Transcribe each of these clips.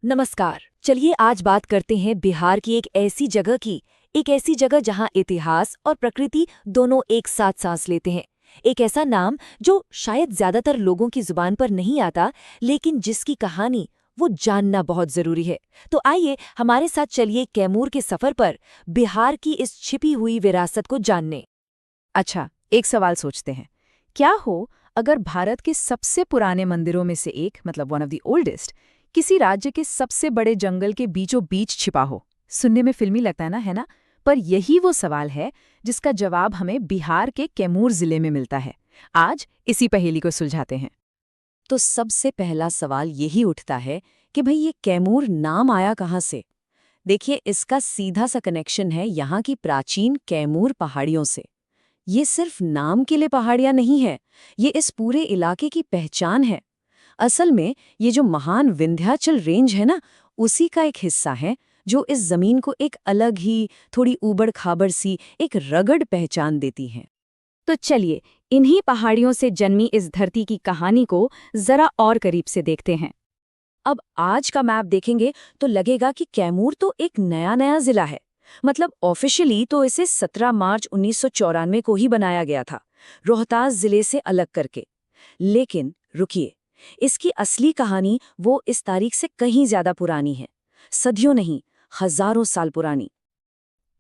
नमस्कार। चलिए आज बात करते हैं बिहार की एक ऐसी जगह जहां इतिहास और प्रकृति दोनों एक साथ सांस लेते हैं। एक ऐसा नाम जो शायद ज्यादातर लोगों की जुबान पर नहीं आता, लेकिन जिसकी कहानी वो जानना बहुत जरूरी है। तो आइए हमारे साथ चलिए कैमूर के सफर पर बिहार की इस छिपी हुई विरासत को जानने। अच्छा, एक सवाल सोचते हैं। क्या हो अगर भारत के सबसे पुराने मंदिरों में से एक, मतलब वन ऑफ द ओल्डेस्ट, किसी राज्य के सबसे बड़े जंगल के बीचों बीच छिपा हो? सुनने में फिल्मी लगता है ना? पर यही वो सवाल है जिसका जवाब हमें बिहार के कैमूर जिले में मिलता है। आज इसी पहेली को सुलझाते हैं। तो सबसे पहला सवाल यही उठता है कि भाई ये कैमूर नाम आया कहाँ से। देखिए, इसका सीधा सा कनेक्शन है यहाँ की प्राचीन कैमूर पहाड़ियों से। ये सिर्फ नाम के लिए पहाड़ियाँ नहीं है, ये इस पूरे इलाके की पहचान है। असल में ये जो महान विंध्याचल रेंज है ना, उसी का एक हिस्सा है जो इस जमीन को एक अलग ही, थोड़ी ऊबड़-खाबड़ सी एक रगड़ पहचान देती है। तो चलिए इन्हीं पहाड़ियों से जन्मी इस धरती की कहानी को जरा और करीब से देखते हैं। अब आज का मैप देखेंगे तो लगेगा कि कैमूर तो एक नया जिला है। मतलब ऑफिशियली तो इसे 17 मार्च 1994 को ही बनाया गया था, रोहतास जिले से अलग करके। लेकिन रुकिए, इसकी असली कहानी वो इस तारीख से कहीं ज्यादा पुरानी है। सदियों नहीं, हजारों साल पुरानी।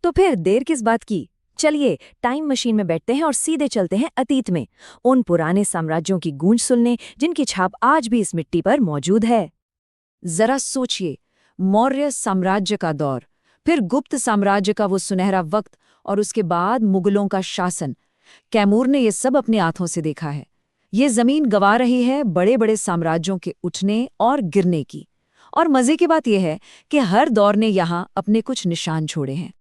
तो फिर देर किस बात की? चलिए टाइम मशीन में बैठते हैं और सीधे चलते हैं अतीत में, उन पुराने साम्राज्यों की गूंज सुनने जिनकी छाप आज भी इस मिट्टी पर मौजूद है। जरा सोचिए, मौर्य साम्राज्य का दौर, फिर गुप्त साम्राज्य का वो सुनहरा वक्त, और उसके बाद मुगलों का शासन। कैमूर ने ये सब अपने आंखों से देखा है। ये जमीन गवा रही है बड़े बड़े साम्राज्यों के उठने और गिरने की। और मजे की बात यह है कि हर दौर ने यहाँ अपने कुछ निशान छोड़े हैं।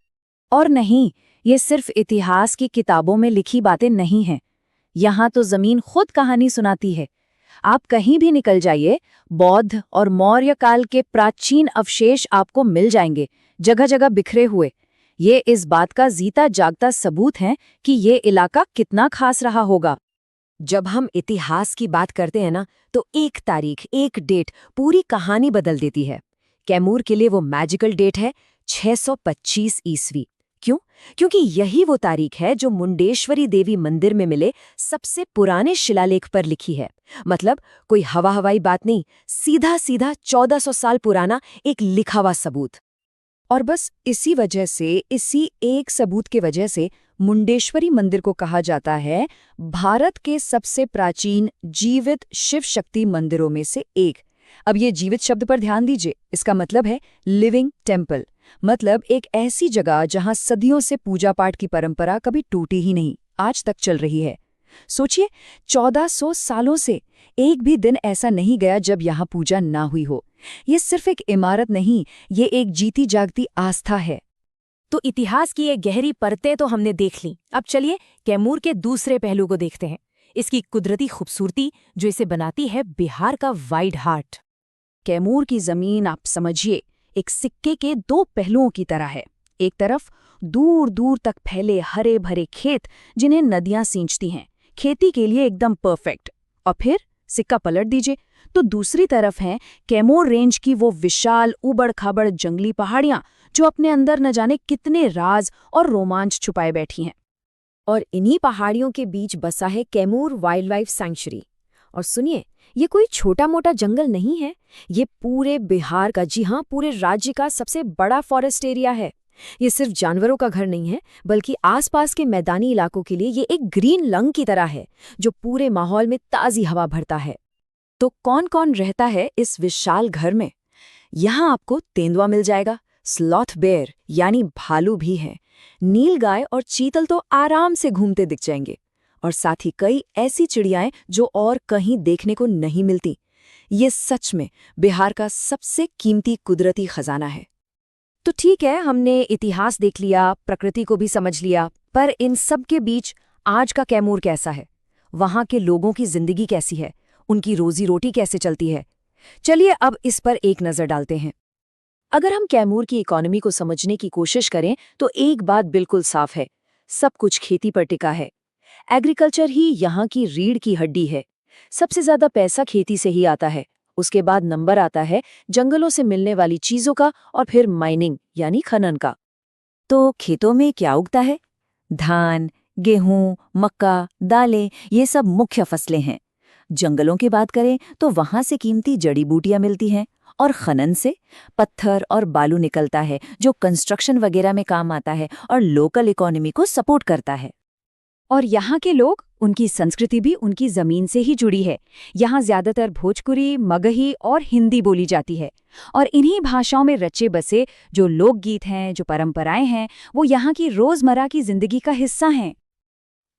और नहीं, ये सिर्फ इतिहास की किताबों में लिखी बातें नहीं हैं। यहाँ तो जमीन खुद कहानी सुनाती है। आप कहीं भी निकल जाइए, बौद्ध और मौर्य काल के प्राचीन अवशेष आपको मिल जाएंगे, जगह जगह बिखरे हुए। ये इस बात का जीता जागता सबूत है कि ये इलाका कितना खास रहा होगा। जब हम इतिहास की बात करते हैं ना, तो एक तारीख, एक डेट पूरी कहानी बदल देती है। कैमूर के लिए वो मैजिकल डेट है 625 ईस्वी। क्यों? क्योंकि यही वो तारीख है जो मुंडेश्वरी देवी मंदिर में मिले सबसे पुराने शिलालेख पर लिखी है। मतलब कोई हवाई बात नहीं, सीधा सीधा 1400 साल पुराना एक लिखा हुआ सबूत। और बस इसी वजह से, इसी एक सबूत के वजह से मुंडेश्वरी मंदिर को कहा जाता है भारत के सबसे प्राचीन जीवित शिव शक्ति मंदिरों में से एक। अब ये जीवित शब्द पर ध्यान दीजिए, इसका मतलब है लिविंग टेम्पल। मतलब एक ऐसी जगह जहां सदियों से पूजा पाठ की परंपरा कभी टूटी ही नहीं, आज तक चल रही है। सोचिए, 1400 सालों से एक भी दिन ऐसा नहीं गया जब यहाँ पूजा ना हुई हो। ये सिर्फ एक इमारत नहीं, ये एक जीती जागती आस्था है। तो इतिहास की ये गहरी परतें तो हमने देख ली। अब चलिए कैमूर के दूसरे पहलू को देखते हैं, इसकी कुदरती खूबसूरती जो इसे बनाती है बिहार का वाइड हार्ट। कैमूर की जमीन, आप समझिए, एक सिक्के के दो पहलुओं की तरह है। एक तरफ दूर दूर तक फैले हरे भरे खेत जिन्हें नदियां सींचती हैं, खेती के लिए एकदम परफेक्ट। और फिर सिक्का पलट दीजिए तो दूसरी तरफ है कैमूर रेंज की वो विशाल उबड़ खाबड़ जंगली पहाड़ियां जो अपने अंदर न जाने कितने राज और रोमांच छुपाए बैठी हैं। और इन्हीं पहाड़ियों के बीच बसा है कैमूर वाइल्ड लाइफ सैंक्चुरी। और सुनिए, ये कोई छोटा मोटा जंगल नहीं है, ये पूरे बिहार का, जी हाँ पूरे राज्य का सबसे बड़ा फॉरेस्ट एरिया है। ये सिर्फ जानवरों का घर नहीं है, बल्कि आसपास के मैदानी इलाकों के लिए ये एक ग्रीन लंग की तरह है जो पूरे माहौल में ताज़ी हवा भरता है। तो कौन कौन रहता है इस विशाल घर में? यहाँ आपको तेंदुआ मिल जाएगा, स्लॉथ बेयर यानी भालू भी है, नीलगाय और चीतल तो आराम से घूमते दिख जाएंगे, और साथ ही कई ऐसी चिड़ियाएं जो और कहीं देखने को नहीं मिलती। ये सच में बिहार का सबसे कीमती कुदरती खजाना है। तो ठीक है, हमने इतिहास देख लिया, प्रकृति को भी समझ लिया, पर इन सब के बीच आज का कैमूर कैसा है? वहाँ के लोगों की जिंदगी कैसी है? उनकी रोजी रोटी कैसे चलती है? चलिए अब इस पर एक नज़र डालते हैं। अगर हम कैमूर की इकोनॉमी को समझने की कोशिश करें तो एक बात बिल्कुल साफ है, सब कुछ खेती पर टिका है। एग्रीकल्चर ही यहाँ की रीढ़ की हड्डी है। सबसे ज्यादा पैसा खेती से ही आता है, उसके बाद नंबर आता है जंगलों से मिलने वाली चीजों का और फिर माइनिंग यानी खनन का। तो खेतों में क्या उगता है? धान, गेहूं, मक्का, दालें, ये सब मुख्य फसलें हैं। जंगलों की बात करें तो वहां से कीमती जड़ी बूटियां मिलती हैं, और खनन से पत्थर और बालू निकलता है जो कंस्ट्रक्शन वगैरह में काम आता है और लोकल इकोनॉमी को सपोर्ट करता है। और यहाँ के लोग, उनकी संस्कृति भी उनकी जमीन से ही जुड़ी है। यहाँ ज्यादातर भोजपुरी, मगही और हिंदी बोली जाती है। और इन्हीं भाषाओं में रचे बसे जो लोकगीत हैं, जो परंपराएं हैं, वो यहाँ की रोजमर्रा की जिंदगी का हिस्सा हैं।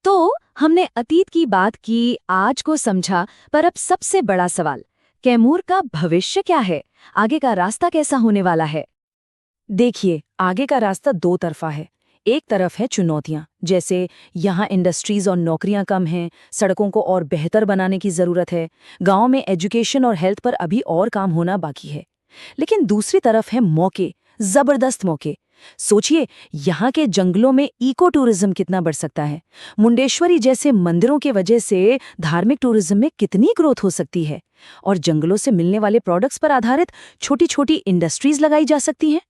तो हमने अतीत की बात की, आज को समझा, पर अब सबसे बड़ा सवाल, कैमूर का भविष्य क्या है? आगे का रास्ता कैसा होने वाला है? देखिए, आगे का रास्ता दो तरफा है। एक तरफ है चुनौतियां, जैसे यहाँ इंडस्ट्रीज और नौकरियां कम हैं, सड़कों को और बेहतर बनाने की जरूरत है, गांव में एजुकेशन और हेल्थ पर अभी और काम होना बाकी है। लेकिन दूसरी तरफ है मौके, जबरदस्त मौके। सोचिए, यहाँ के जंगलों में इको टूरिज्म कितना बढ़ सकता है। मुंडेश्वरी जैसे मंदिरों के वजह से धार्मिक टूरिज्म में कितनी ग्रोथ हो सकती है, और जंगलों से मिलने वाले प्रोडक्ट्स पर आधारित छोटी छोटी इंडस्ट्रीज लगाई जा सकती हैं।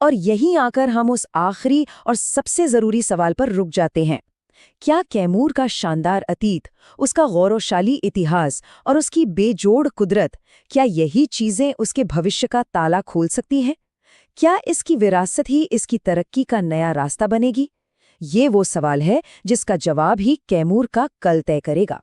और यहीं आकर हम उस आखिरी और सबसे जरूरी सवाल पर रुक जाते हैं। क्या कैमूर का शानदार अतीत, उसका गौरवशाली इतिहास और उसकी बेजोड़ कुदरत, क्या यही चीजें उसके भविष्य का ताला खोल सकती हैं? क्या इसकी विरासत ही इसकी तरक्की का नया रास्ता बनेगी? ये वो सवाल है जिसका जवाब ही कैमूर का कल तय करेगा।